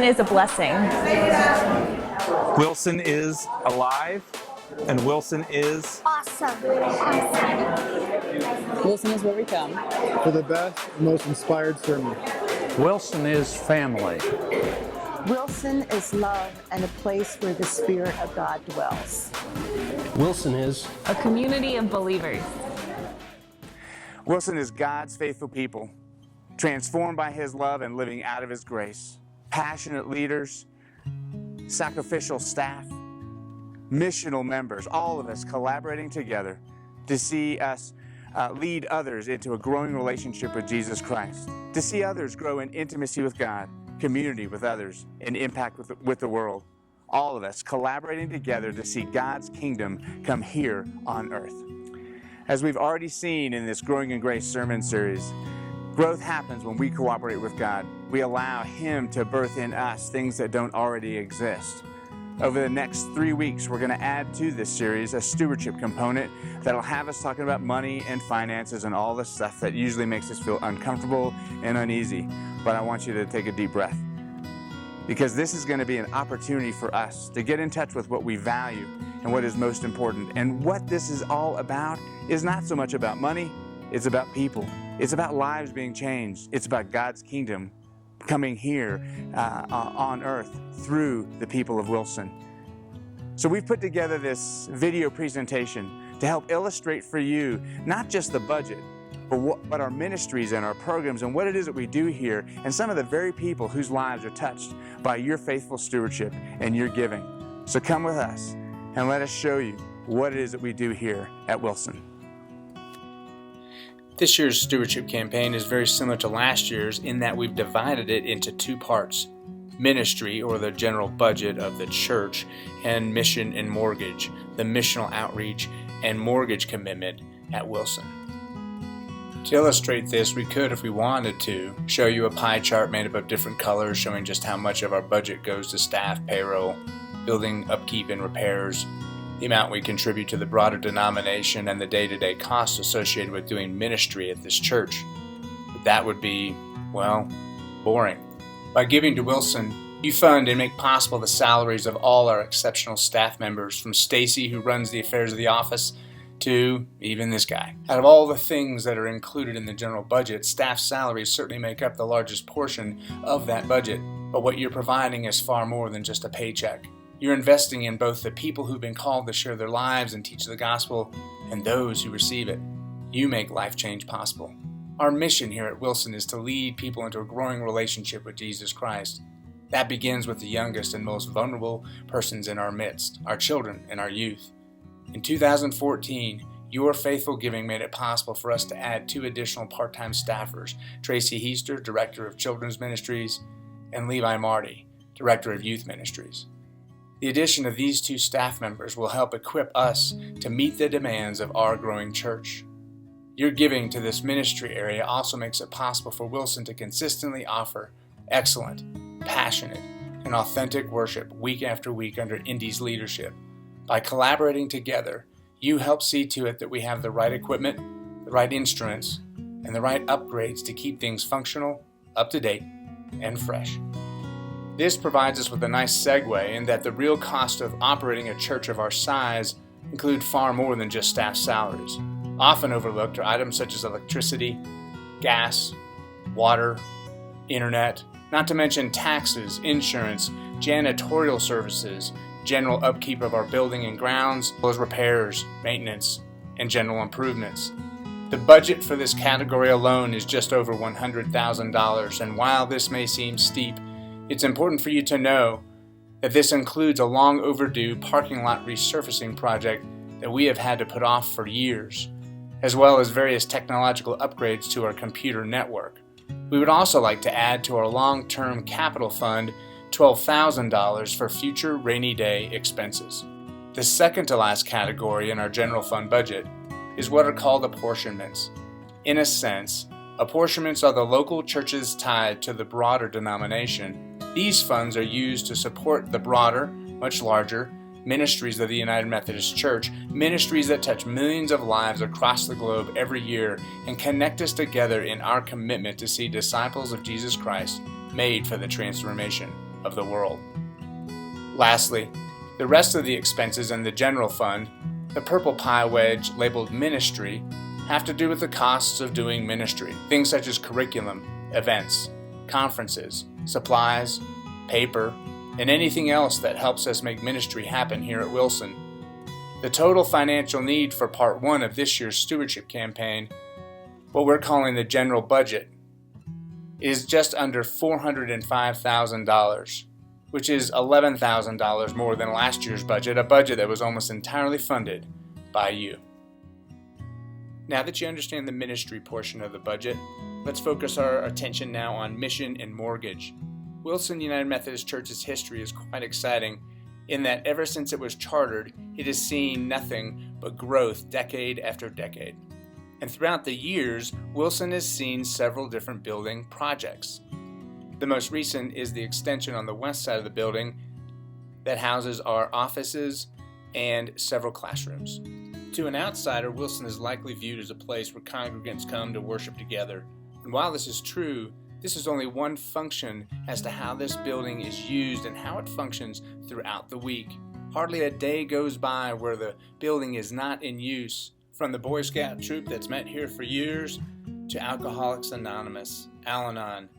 Wilson is a blessing. Wilson is alive, and Wilson is awesome. Wilson is where we come for the best, most inspired sermon. Wilson is family. Wilson is love and a place where the Spirit of God dwells. Wilson is a community of believers. Wilson is God's faithful people, transformed by His love and living out of His grace. Passionate leaders, sacrificial staff, missional members, all of us collaborating together to see us lead others into a growing relationship with Jesus Christ, to see others grow in intimacy with God, community with others, and impact with the world. All of us collaborating together to see God's kingdom come here on earth. As we've already seen in this Growing in Grace sermon series, growth happens when we cooperate with God. We allow Him to birth in us things that don't already exist. Over the next 3 weeks, we're going to add to this series a stewardship component that'll have us talking about money and finances and all the stuff that usually makes us feel uncomfortable and uneasy. But I want you to take a deep breath, because this is going to be an opportunity for us to get in touch with what we value and what is most important. And what this is all about is not so much about money, it's about people. It's about lives being changed. It's about God's kingdom coming here on earth through the people of Wilson. So we've put together this video presentation to help illustrate for you not just the budget, but our ministries and our programs and what it is that we do here, and some of the very people whose lives are touched by your faithful stewardship and your giving. So come with us and let us show you what it is that we do here at Wilson. This year's stewardship campaign is very similar to last year's in that we've divided it into two parts: ministry, or the general budget of the church, and mission and mortgage, the missional outreach and mortgage commitment at Wilson. To illustrate this, we could, if we wanted to, show you a pie chart made up of different colors showing just how much of our budget goes to staff, payroll, building upkeep and repairs, the amount we contribute to the broader denomination, and the day-to-day costs associated with doing ministry at this church. But that would be, well, boring. By giving to Wilson, you fund and make possible the salaries of all our exceptional staff members, from Stacy, who runs the affairs of the office, to even this guy. Out of all the things that are included in the general budget, staff salaries certainly make up the largest portion of that budget. But what you're providing is far more than just a paycheck. You're investing in both the people who've been called to share their lives and teach the gospel, and those who receive it. You make life change possible. Our mission here at Wilson is to lead people into a growing relationship with Jesus Christ. That begins with the youngest and most vulnerable persons in our midst, our children and our youth. In 2014, your faithful giving made it possible for us to add 2 additional part-time staffers, Tracy Heister, Director of Children's Ministries, and Levi Marty, Director of Youth Ministries. The addition of these 2 staff members will help equip us to meet the demands of our growing church. Your giving to this ministry area also makes it possible for Wilson to consistently offer excellent, passionate, and authentic worship week after week under Indy's leadership. By collaborating together, you help see to it that we have the right equipment, the right instruments, and the right upgrades to keep things functional, up-to-date, and fresh. This provides us with a nice segue in that the real cost of operating a church of our size include far more than just staff salaries. Often overlooked are items such as electricity, gas, water, internet, not to mention taxes, insurance, janitorial services, general upkeep of our building and grounds, as well as repairs, maintenance, and general improvements. The budget for this category alone is just over $100,000, and while this may seem steep, it's important for you to know that this includes a long overdue parking lot resurfacing project that we have had to put off for years, as well as various technological upgrades to our computer network. We would also like to add to our long-term capital fund $12,000 for future rainy day expenses. The second to last category in our general fund budget is what are called apportionments. In a sense, apportionments are the local church's tithe to the broader denomination. These funds are used to support the broader, much larger, ministries of the United Methodist Church, ministries that touch millions of lives across the globe every year and connect us together in our commitment to see disciples of Jesus Christ made for the transformation of the world. Lastly, the rest of the expenses in the general fund, the purple pie wedge labeled ministry, have to do with the costs of doing ministry. Things such as curriculum, events, conferences, supplies, paper, and anything else that helps us make ministry happen here at Wilson. The total financial need for part 1 of this year's stewardship campaign, what we're calling the general budget, is just under $405,000, which is $11,000 more than last year's budget, a budget that was almost entirely funded by you. Now that you understand the ministry portion of the budget, let's focus our attention now on mission and mortgage. Wilson United Methodist Church's history is quite exciting in that ever since it was chartered, it has seen nothing but growth decade after decade. And throughout the years, Wilson has seen several different building projects. The most recent is the extension on the west side of the building that houses our offices and several classrooms. To an outsider, Wilson is likely viewed as a place where congregants come to worship together. And while this is true, this is only one function as to how this building is used and how it functions throughout the week. Hardly a day goes by where the building is not in use, from the Boy Scout troop that's met here for years to Alcoholics Anonymous, Al-Anon,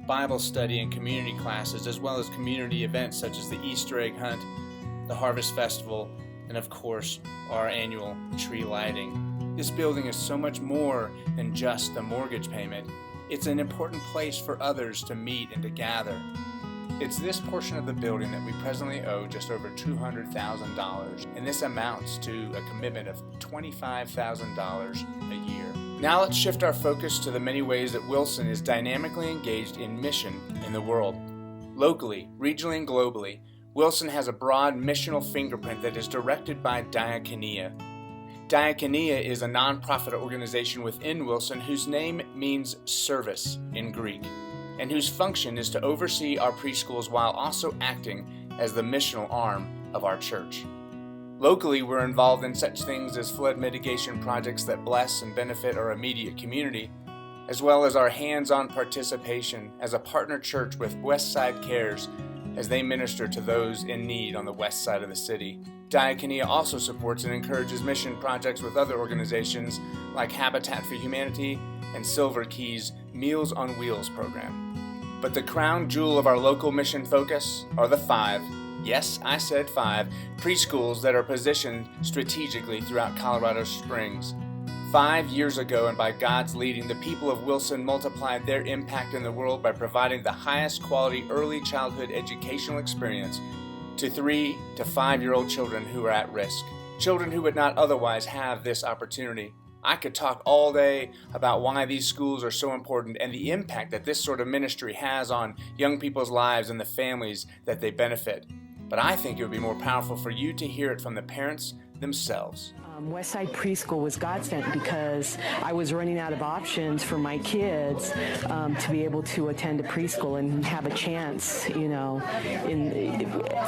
Bible study and community classes, as well as community events such as the Easter egg hunt, the Harvest Festival, and of course, our annual tree lighting. This building is so much more than just the mortgage payment. It's an important place for others to meet and to gather. It's this portion of the building that we presently owe just over $200,000, and this amounts to a commitment of $25,000 a year. Now let's shift our focus to the many ways that Wilson is dynamically engaged in mission in the world. Locally, regionally, and globally, Wilson has a broad missional fingerprint that is directed by Diakonia. Diakonia is a nonprofit organization within Wilson whose name means service in Greek, and whose function is to oversee our preschools while also acting as the missional arm of our church. Locally, we're involved in such things as flood mitigation projects that bless and benefit our immediate community, as well as our hands-on participation as a partner church with West Side Cares as they minister to those in need on the west side of the city. Diakonia also supports and encourages mission projects with other organizations like Habitat for Humanity and Silver Key's Meals on Wheels program. But the crown jewel of our local mission focus are the 5, yes, I said 5, preschools that are positioned strategically throughout Colorado Springs. 5 years ago, and by God's leading, the people of Wilson multiplied their impact in the world by providing the highest quality early childhood educational experience to 3 to 5-year-old children who are at risk, children who would not otherwise have this opportunity. I could talk all day about why these schools are so important and the impact that this sort of ministry has on young people's lives and the families that they benefit. But I think it would be more powerful for you to hear it from the parents themselves. Westside Preschool was God-sent because I was running out of options for my kids to be able to attend a preschool and have a chance,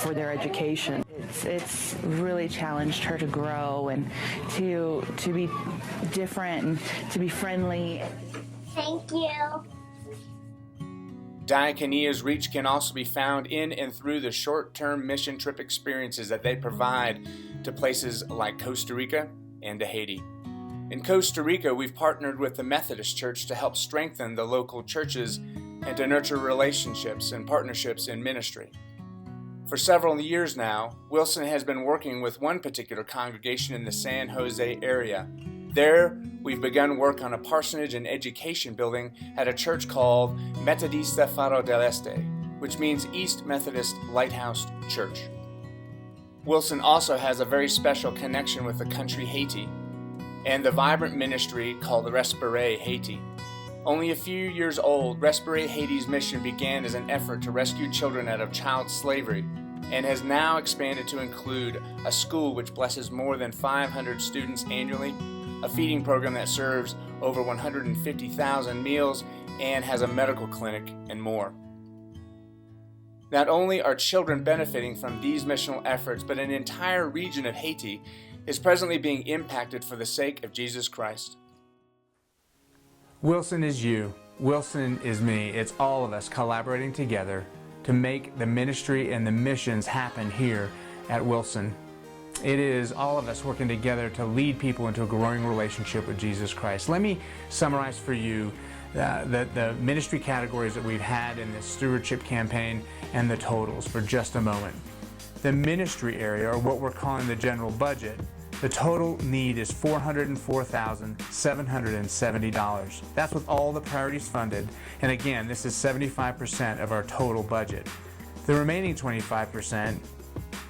for their education. It's really challenged her to grow and to be different and to be friendly. Thank you. Diakonia's reach can also be found in and through the short-term mission trip experiences that they provide to places like Costa Rica and to Haiti. In Costa Rica, we've partnered with the Methodist Church to help strengthen the local churches and to nurture relationships and partnerships in ministry. For several years now, Wilson has been working with one particular congregation in the San Jose area. There, we've begun work on a parsonage and education building at a church called Methodist Faro del Este, which means East Methodist Lighthouse Church. Wilson also has a very special connection with the country Haiti and the vibrant ministry called Respire Haiti. Only a few years old, Respire Haiti's mission began as an effort to rescue children out of child slavery and has now expanded to include a school which blesses more than 500 students annually, a feeding program that serves over 150,000 meals, and has a medical clinic and more. Not only are children benefiting from these missional efforts, but an entire region of Haiti is presently being impacted for the sake of Jesus Christ. Wilson is you. Wilson is me. It's all of us collaborating together to to make the ministry and the missions happen here at Wilson. It is all of us working together to lead people into a growing relationship with Jesus Christ. Let me summarize for you the ministry categories that we've had in this stewardship campaign and the totals for just a moment. The ministry area, or what we're calling the general budget, the total need is $404,770. That's with all the priorities funded. And again, this is 75% of our total budget. The remaining 25%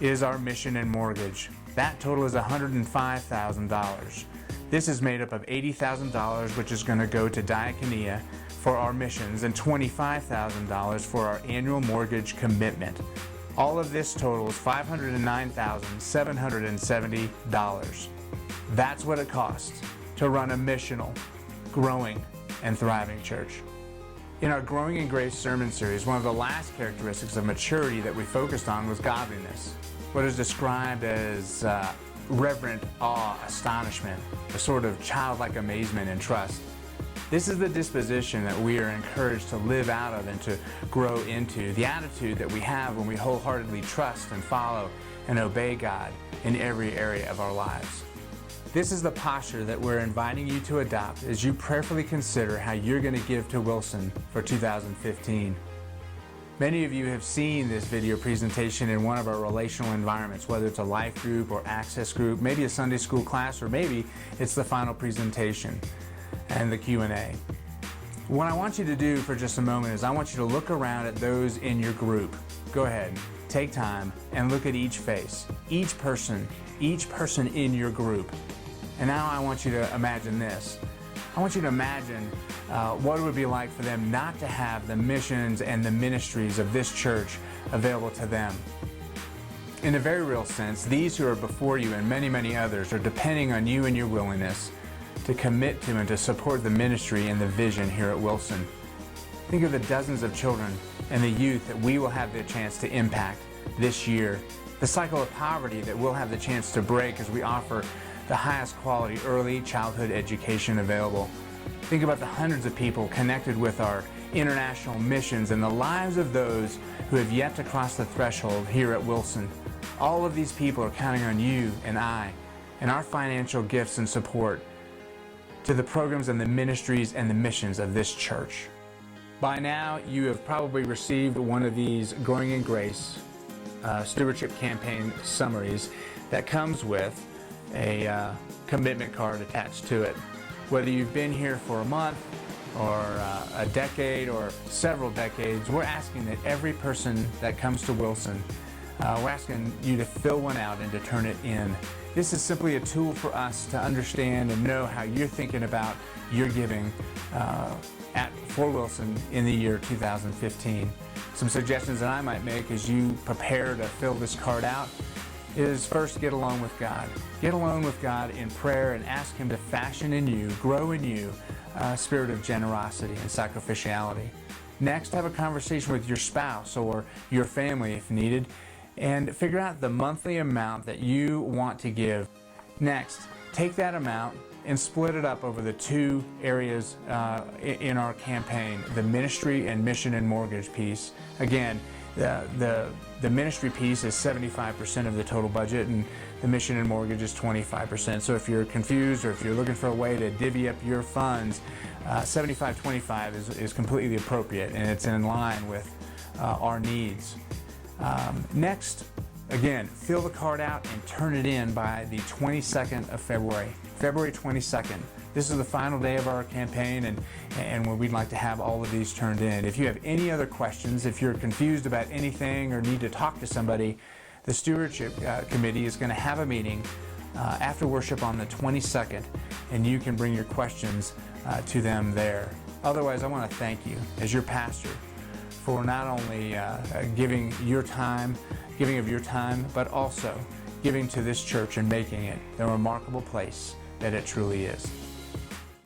is our mission and mortgage. That total is $105,000. This is made up of $80,000, which is going to go to diaconia for our missions, and $25,000 for our annual mortgage commitment. All of this totals $509,770. That's what it costs to run a missional, growing, and thriving church. In our Growing in Grace sermon series, one of the last characteristics of maturity that we focused on was godliness. What is described as reverent awe, astonishment, a sort of childlike amazement and trust. This is the disposition that we are encouraged to live out of and to grow into, the attitude that we have when we wholeheartedly trust and follow and obey God in every area of our lives. This is the posture that we're inviting you to adopt as you prayerfully consider how you're going to give to Wilson for 2015. Many of you have seen this video presentation in one of our relational environments, whether it's a life group or access group, maybe a Sunday school class, or maybe it's the final presentation and the Q&A. What I want you to do for just a moment is I want you to look around at those in your group. Go ahead, take time and look at each face, each person in your group. And now I want you to imagine this. I want you to imagine what it would be like for them not to have the missions and the ministries of this church available to them. In a very real sense, these who are before you and many, many others are depending on you and your willingness to commit to and to support the ministry and the vision here at Wilson. Think of the dozens of children and the youth that we will have the chance to impact this year, the cycle of poverty that we'll have the chance to break as we offer the highest quality early childhood education available. Think about the hundreds of people connected with our international missions and the lives of those who have yet to cross the threshold here at Wilson. All of these people are counting on you and I and our financial gifts and support to the programs and the ministries and the missions of this church. By now, you have probably received one of these Growing in Grace stewardship campaign summaries that comes with a commitment card attached to it. Whether you've been here for a month or a decade or several decades, we're asking that every person that comes to Wilson, we're asking you to fill one out and to turn it in. This is simply a tool for us to understand and know how you're thinking about your giving for Wilson in the year 2015. Some suggestions that I might make as you prepare to fill this card out is first, get alone with God. Get alone with God in prayer and ask Him to fashion in you, grow in you, a spirit of generosity and sacrificiality. Next, have a conversation with your spouse or your family if needed, and figure out the monthly amount that you want to give. Next, take that amount and split it up over the two areas in our campaign, the ministry and mission and mortgage piece. Again, the ministry piece is 75% of the total budget, and the mission and mortgage is 25%. So if you're confused or if you're looking for a way to divvy up your funds, 75-25 is completely appropriate, and it's in line with our needs. Next, again, fill the card out and turn it in by the 22nd of February. February 22nd. This is the final day of our campaign, and where we'd like to have all of these turned in. If you have any other questions, if you're confused about anything or need to talk to somebody, the Stewardship Committee is going to have a meeting after worship on the 22nd, and you can bring your questions to them there. Otherwise, I want to thank you as your pastor for not only giving of your time, but also giving to this church and making it the remarkable place that it truly is.